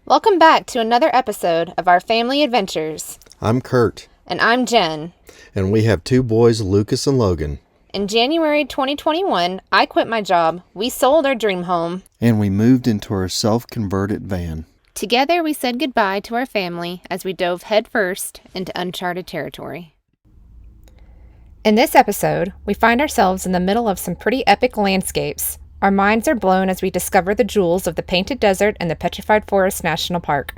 Welcome back to another episode of our family adventures. I'm Kurt. And I'm Jen. And we have two boys, Lucas and Logan. In January 2021, I quit my job, we sold our dream home, and we moved into our self-converted van. Together we said goodbye to our family as we dove headfirst into uncharted territory. In this episode, we find ourselves in the middle of some pretty epic landscapes. Our minds are blown as we discover the jewels of the Painted Desert and the Petrified Forest National Park.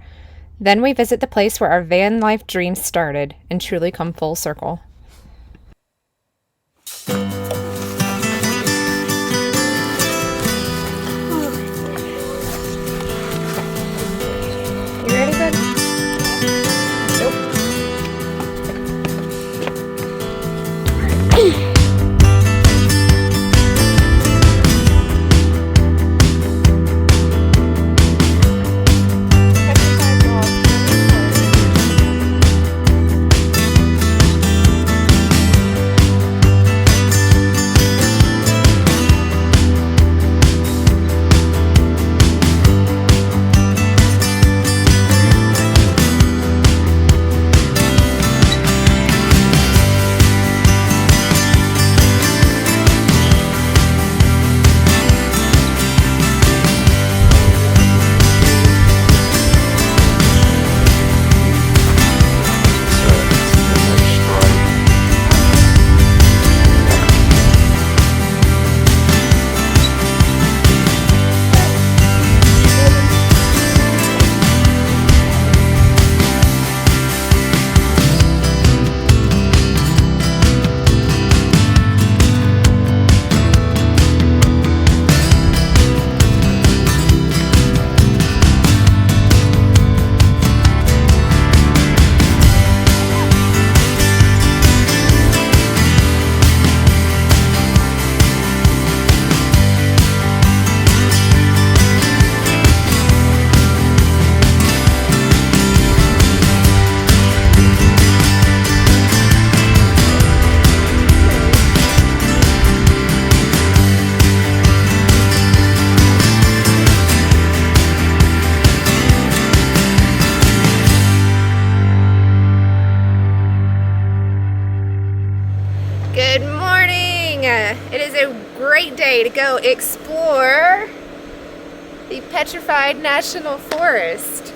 Then we visit the place where our van life dreams started and truly come full circle. You ready, bud? Nope. Good morning! It is a great day to go explore the Petrified National Forest.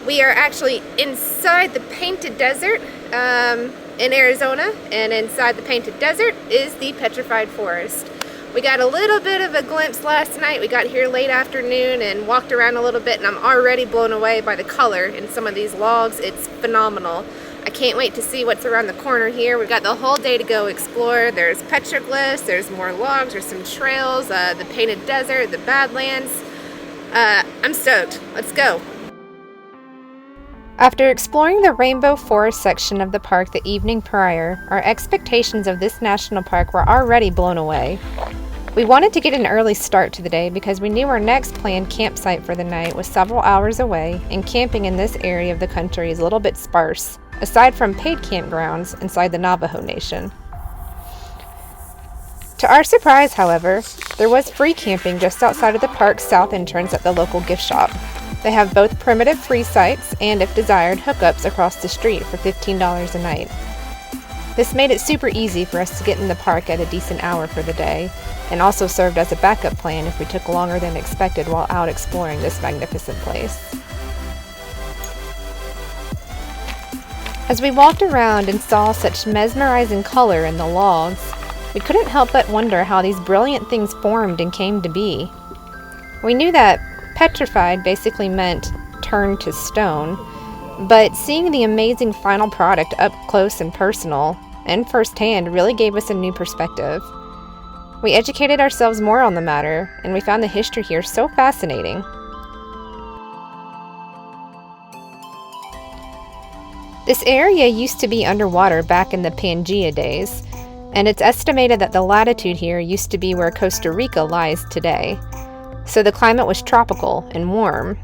We are actually inside the Painted Desert in Arizona, and inside the Painted Desert is the Petrified Forest. We got a little bit of a glimpse last night. We got here late afternoon and walked around a little bit, and I'm already blown away by the color in some of these logs. It's phenomenal. I can't wait to see what's around the corner here. We've got the whole day to go explore. There's petroglyphs, there's more logs, there's some trails, the Painted Desert, the Badlands. I'm stoked. Let's go. After exploring the Rainbow Forest section of the park the evening prior, our expectations of this national park were already blown away. We wanted to get an early start to the day because we knew our next planned campsite for the night was several hours away, and camping in this area of the country is a little bit sparse, aside from paid campgrounds inside the Navajo Nation. To our surprise, however, there was free camping just outside of the park's south entrance at the local gift shop. They have both primitive free sites and, if desired, hookups across the street for $15 a night. This made it super easy for us to get in the park at a decent hour for the day, and also served as a backup plan if we took longer than expected while out exploring this magnificent place. As we walked around and saw such mesmerizing color in the logs, we couldn't help but wonder how these brilliant things formed and came to be. We knew that petrified basically meant turned to stone, but seeing the amazing final product up close and personal and firsthand really gave us a new perspective. We educated ourselves more on the matter, and we found the history here so fascinating. This area used to be underwater back in the Pangea days, and it's estimated that the latitude here used to be where Costa Rica lies today. So the climate was tropical and warm.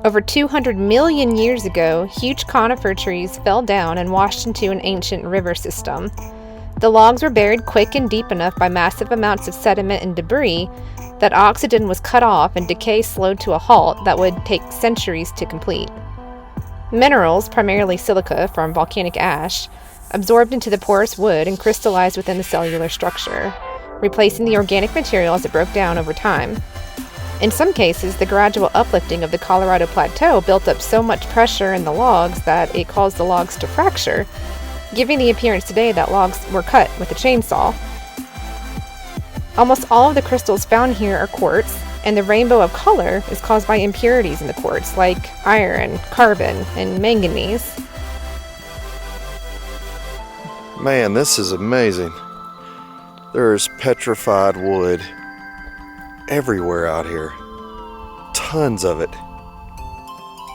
Over 200 million years ago, huge conifer trees fell down and washed into an ancient river system. The logs were buried quick and deep enough by massive amounts of sediment and debris, that oxygen was cut off and decay slowed to a halt that would take centuries to complete. Minerals, primarily silica from volcanic ash, absorbed into the porous wood and crystallized within the cellular structure, replacing the organic material as it broke down over time. In some cases, the gradual uplifting of the Colorado Plateau built up so much pressure in the logs that it caused the logs to fracture, giving the appearance today that logs were cut with a chainsaw. Almost all of the crystals found here are quartz, and the rainbow of color is caused by impurities in the quartz, like iron, carbon, and manganese. Man, this is amazing. There's petrified wood everywhere out here. Tons of it.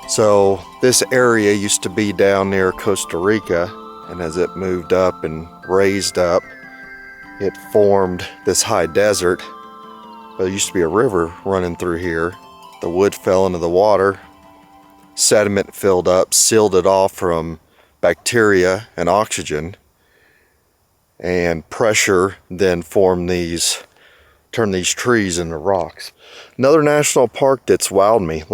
So this area used to be down near Costa Rica, and as it moved up and raised up, it formed this high desert. But there used to be a river running through here. The wood fell into the water. Sediment filled up, sealed it off from bacteria and oxygen. And pressure then turned these trees into rocks. Another national park that's wowed me.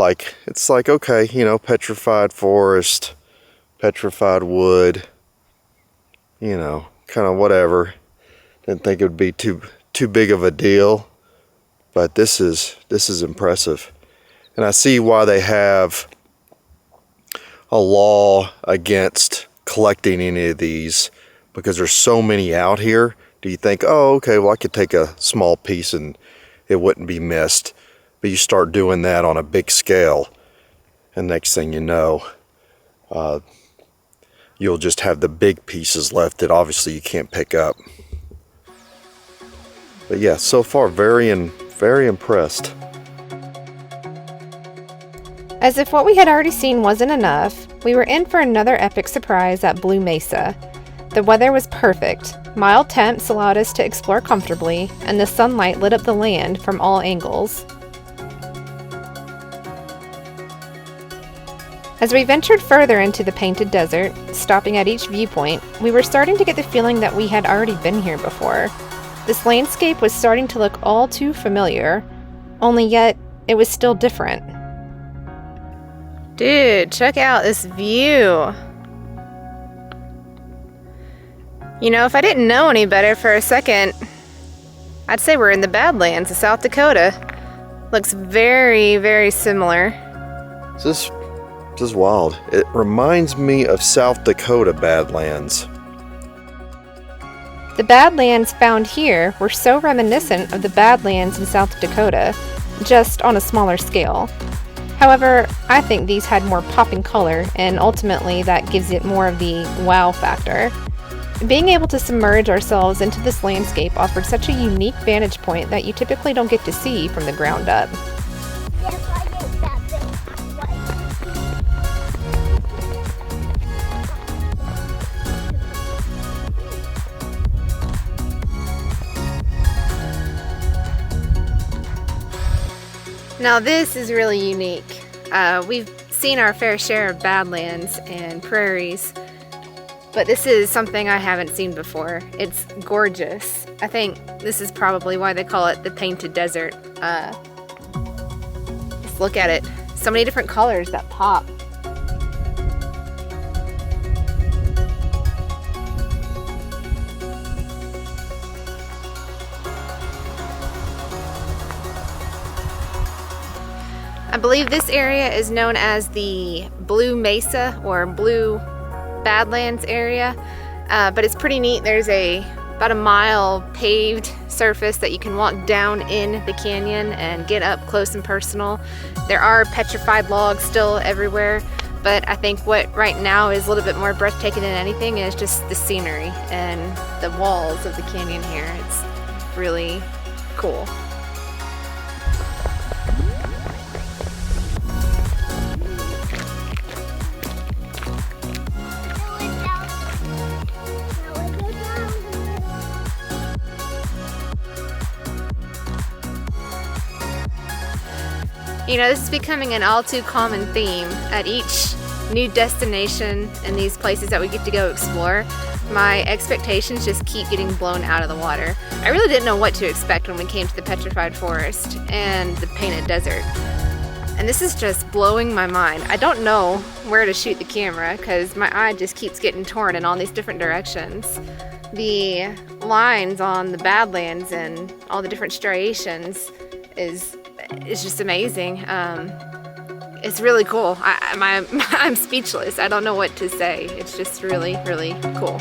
It's like, okay, petrified forest, petrified wood, kind of whatever. Didn't think it would be too big of a deal, but this is impressive. And I see why they have a law against collecting any of these, because there's so many out here. Do you think, oh, okay, well, I could take a small piece and it wouldn't be missed? But you start doing that on a big scale, and next thing you know, you'll just have the big pieces left that obviously you can't pick up. But yeah, so far, very impressed. As if what we had already seen wasn't enough, we were in for another epic surprise at Blue Mesa. The weather was perfect. Mild temps allowed us to explore comfortably, and the sunlight lit up the land from all angles. As we ventured further into the painted desert, stopping at each viewpoint, we were starting to get the feeling that we had already been here before. This landscape was starting to look all too familiar, only yet it was still different. Dude, check out this view. If I didn't know any better for a second, I'd say we're in the Badlands of South Dakota. Looks very, very similar. This is wild. It reminds me of South Dakota Badlands. The Badlands found here were so reminiscent of the Badlands in South Dakota, just on a smaller scale. However, I think these had more popping color, and ultimately that gives it more of the wow factor. Being able to submerge ourselves into this landscape offered such a unique vantage point that you typically don't get to see from the ground up. Now this is really unique. We've seen our fair share of Badlands and prairies, but this is something I haven't seen before. It's gorgeous. I think this is probably why they call it the Painted Desert. Just look at it. So many different colors that pop. I believe this area is known as the Blue Mesa or Blue Badlands area, but it's pretty neat. There's about a mile paved surface that you can walk down in the canyon and get up close and personal. There are petrified logs still everywhere, but I think what right now is a little bit more breathtaking than anything is just the scenery and the walls of the canyon here. It's really cool. This is becoming an all too common theme at each new destination and these places that we get to go explore, my expectations just keep getting blown out of the water. I really didn't know what to expect when we came to the Petrified Forest and the Painted Desert. And this is just blowing my mind. I don't know where to shoot the camera because my eye just keeps getting torn in all these different directions. The lines on the Badlands and all the different striations is just amazing. It's really cool. I'm speechless. I don't know what to say. It's just really, really cool.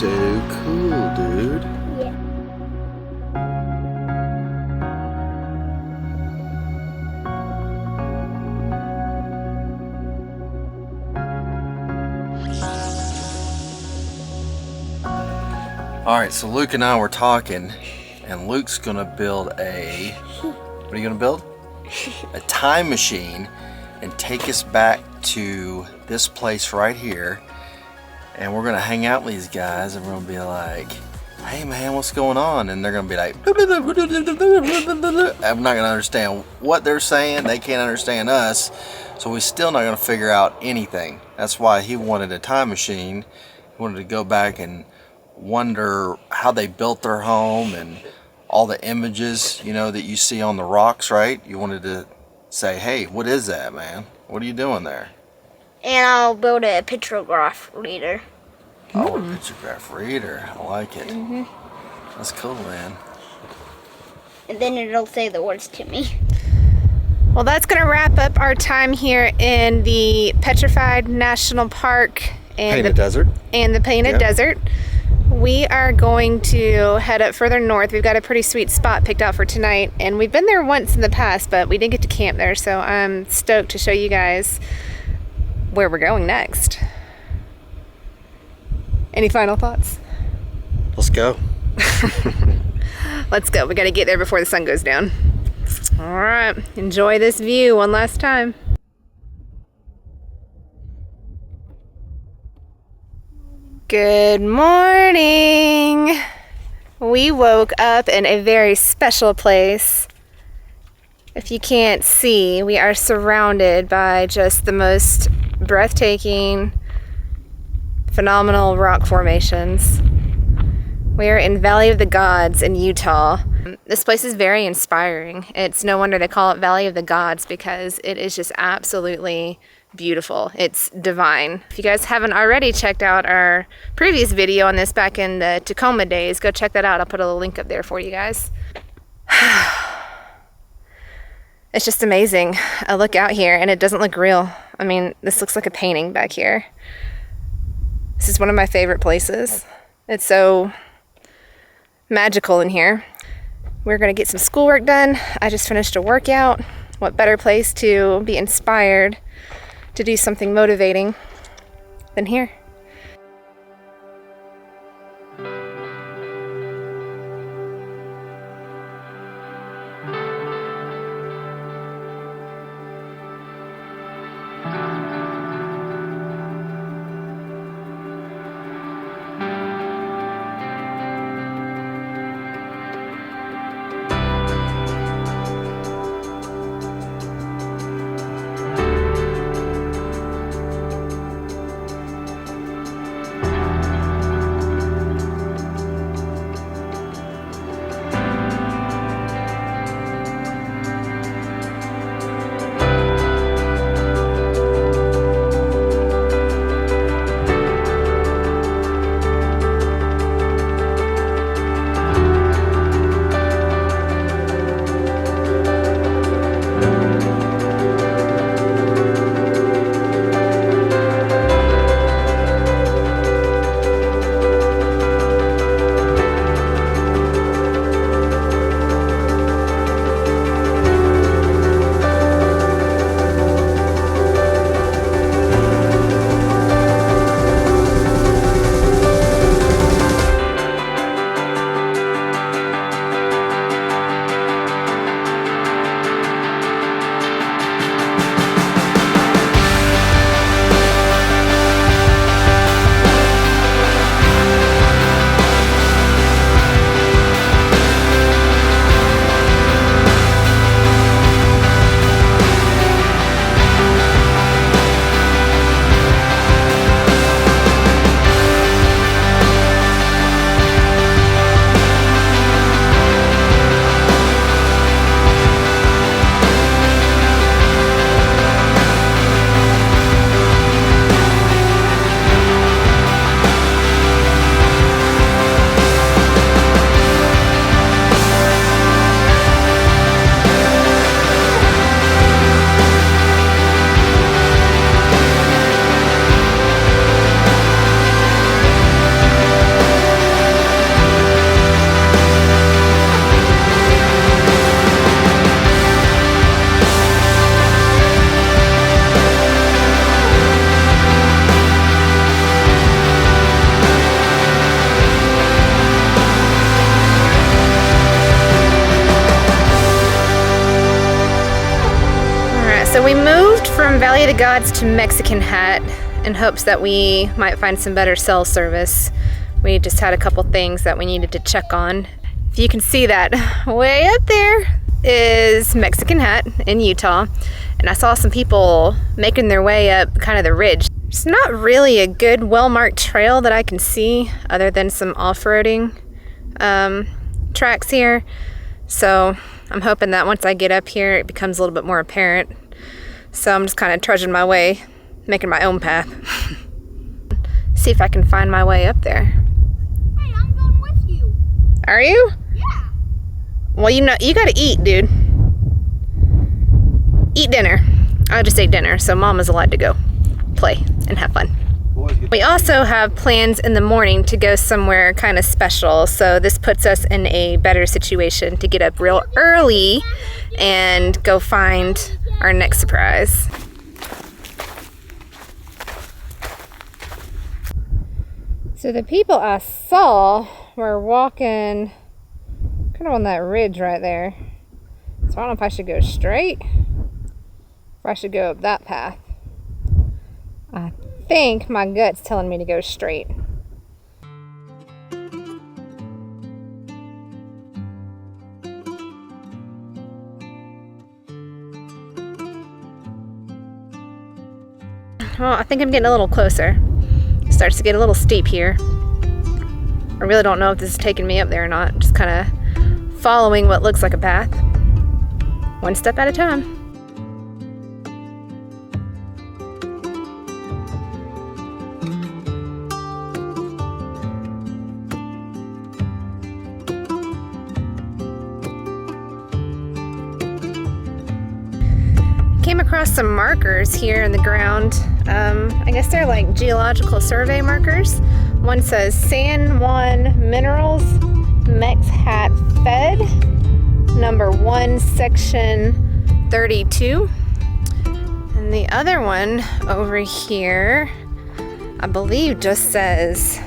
So cool, dude. Yeah. All right, so Luke and I were talking, and Luke's gonna build a, what are you gonna build? A time machine and take us back to this place right here. And we're gonna hang out with these guys and we're gonna be like, hey man, what's going on? And they're gonna be like, I'm not gonna understand what they're saying. They can't understand us. So we're still not gonna figure out anything. That's why he wanted a time machine. He wanted to go back and wonder how they built their home and all the images, you know, that you see on the rocks, right? You wanted to say, hey, what is that, man? What are you doing there? And I'll build a pictograph reader. Oh, a pictograph reader. I like it. Mm-hmm. That's cool, man. And then it'll say the words to me. Well, that's going to wrap up our time here in the Petrified National Park and Painted Desert. And the Painted Desert. We are going to head up further north. We've got a pretty sweet spot picked out for tonight, and we've been there once in the past, but we didn't get to camp there, so I'm stoked to show you guys where we're going next. Any final thoughts? Let's go. Let's go. We got to get there before the sun goes down. All right. Enjoy this view one last time. Good morning. We woke up in a very special place. If you can't see, we are surrounded by just the most breathtaking, phenomenal rock formations. We are in Valley of the Gods in Utah. This place is very inspiring. It's no wonder they call it Valley of the Gods because it is just absolutely beautiful. It's divine. If you guys haven't already checked out our previous video on this back in the Tacoma days, go check that out. I'll put a link up there for you guys. It's just amazing. I look out here and it doesn't look real. I mean, this looks like a painting back here. This is one of my favorite places. It's so magical in here. We're gonna get some schoolwork done. I just finished a workout. What better place to be inspired to do something motivating than here? from Valley of the Gods to Mexican Hat in hopes that we might find some better cell service. We just had a couple things that we needed to check on. If you can see that, way up there is Mexican Hat in Utah. And I saw some people making their way up kind of the ridge. It's not really a good, well-marked trail that I can see other than some off-roading tracks here. So I'm hoping that once I get up here, it becomes a little bit more apparent. So I'm just kind of trudging my way, making my own path. See if I can find my way up there. Hey, I'm going with you. Are you? Yeah. Well, you know, you gotta eat, dude. Eat dinner. I just ate dinner, so Mama's allowed to go play and have fun. We also have plans in the morning to go somewhere kind of special, so this puts us in a better situation to get up real early and go find our next surprise. So the people I saw were walking kind of on that ridge right there. So I don't know if I should go straight or I should go up that path. I think my gut's telling me to go straight. Well, I think I'm getting a little closer. It starts to get a little steep here. I really don't know if this is taking me up there or not. Just kind of following what looks like a path. One step at a time. Came across some markers here in the ground. I guess they're like geological survey markers. One says San Juan Minerals, Mex Hat Fed, number 1, section 32. And the other one over here, I believe just says,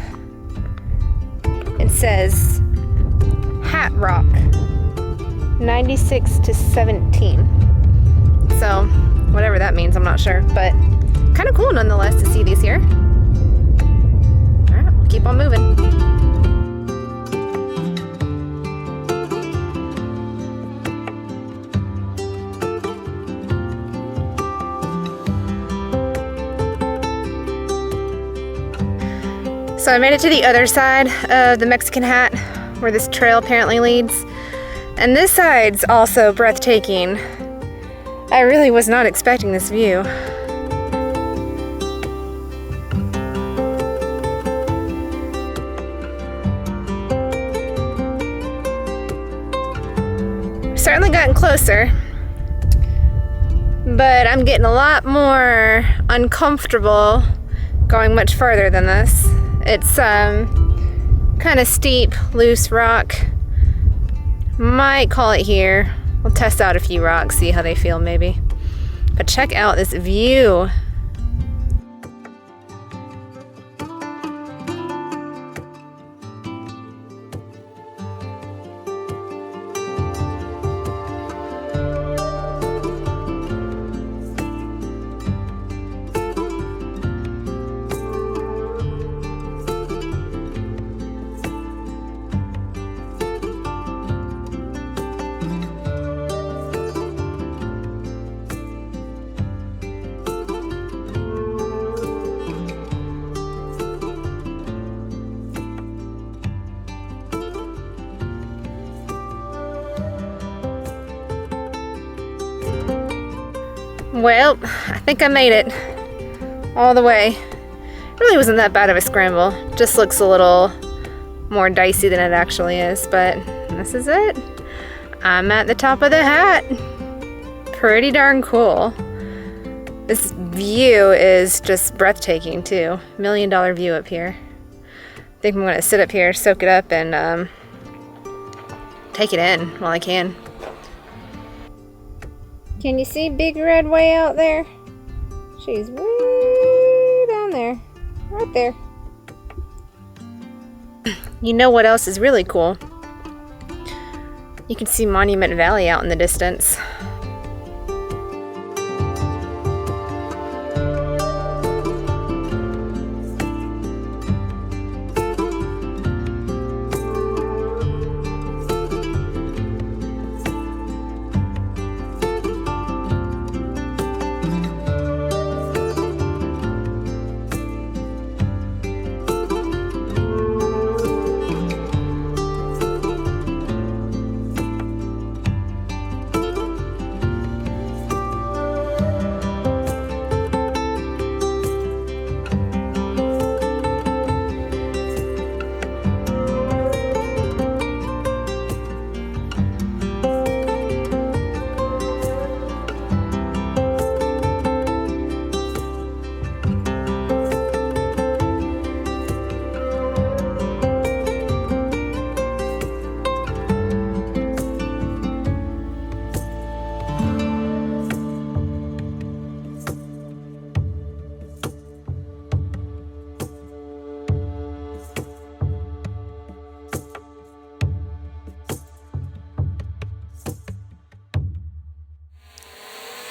it says Hat Rock, 96 to 17. So, whatever that means, I'm not sure, but kind of cool nonetheless to see these here. All right, we'll keep on moving. So I made it to the other side of the Mexican Hat, where this trail apparently leads. And this side's also breathtaking. I really was not expecting this view. Certainly gotten closer, but I'm getting a lot more uncomfortable going much further than this. It's kind of steep, loose rock. Might call it here. We'll test out a few rocks, see how they feel maybe. But check out this view. Well, I think I made it all the way. It really wasn't that bad of a scramble. Just looks a little more dicey than it actually is, but this is it. I'm at the top of the hat. Pretty darn cool. This view is just breathtaking too. $1 million view up here. I think I'm gonna sit up here, soak it up, and take it in while I can. Can you see Big Red way out there? She's way down there. Right there. You know what else is really cool? You can see Monument Valley out in the distance.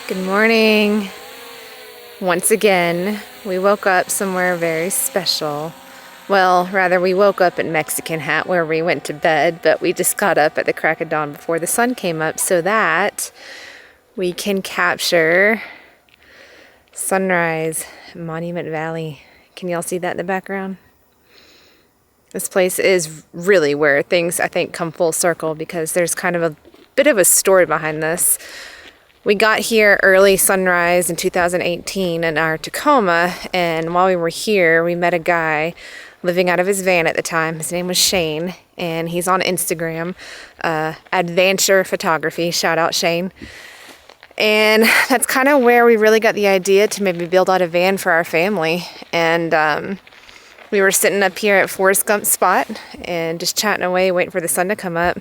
Good morning. Once again, we woke up somewhere very special. Well, rather, we woke up in Mexican Hat where we went to bed, but we just got up at the crack of dawn before the sun came up so that we can capture sunrise in Monument Valley. Can y'all see that in the background? This place is really where things, I think, come full circle because there's kind of a bit of a story behind this. We got here early sunrise in 2018 in our Tacoma, and while we were here, we met a guy living out of his van at the time. His name was Shane, and he's on Instagram, Adventure Photography. Shout out Shane. And that's kind of where we really got the idea to maybe build out a van for our family. And we were sitting up here at Forrest Gump's spot and just chatting away, waiting for the sun to come up.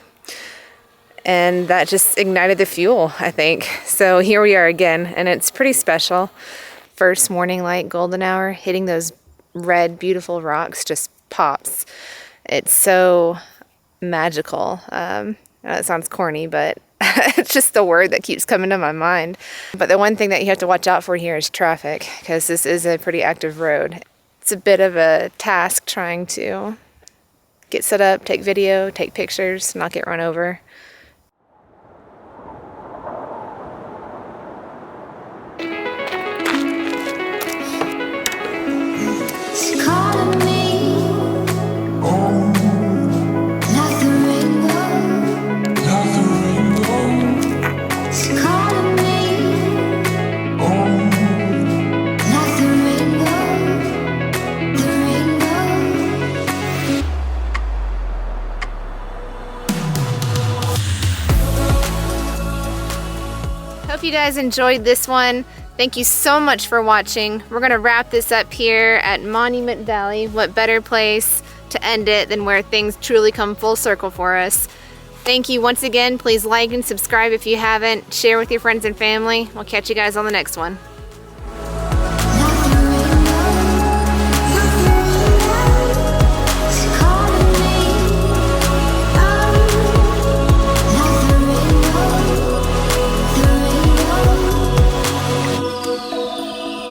And that just ignited the fuel, I think. So here we are again, and it's pretty special. First morning light, golden hour, hitting those red, beautiful rocks just pops. It's so magical. I know it sounds corny, but it's just the word that keeps coming to my mind. But the one thing that you have to watch out for here is traffic, because this is a pretty active road. It's a bit of a task trying to get set up, take video, take pictures, not get run over. Hope you guys enjoyed this one. Thank you so much for watching. We're gonna wrap this up here at Monument Valley. What better place to end it than where things truly come full circle for us. Thank you once again. Please like and subscribe if you haven't. Share with your friends and family. We'll catch you guys on the next one.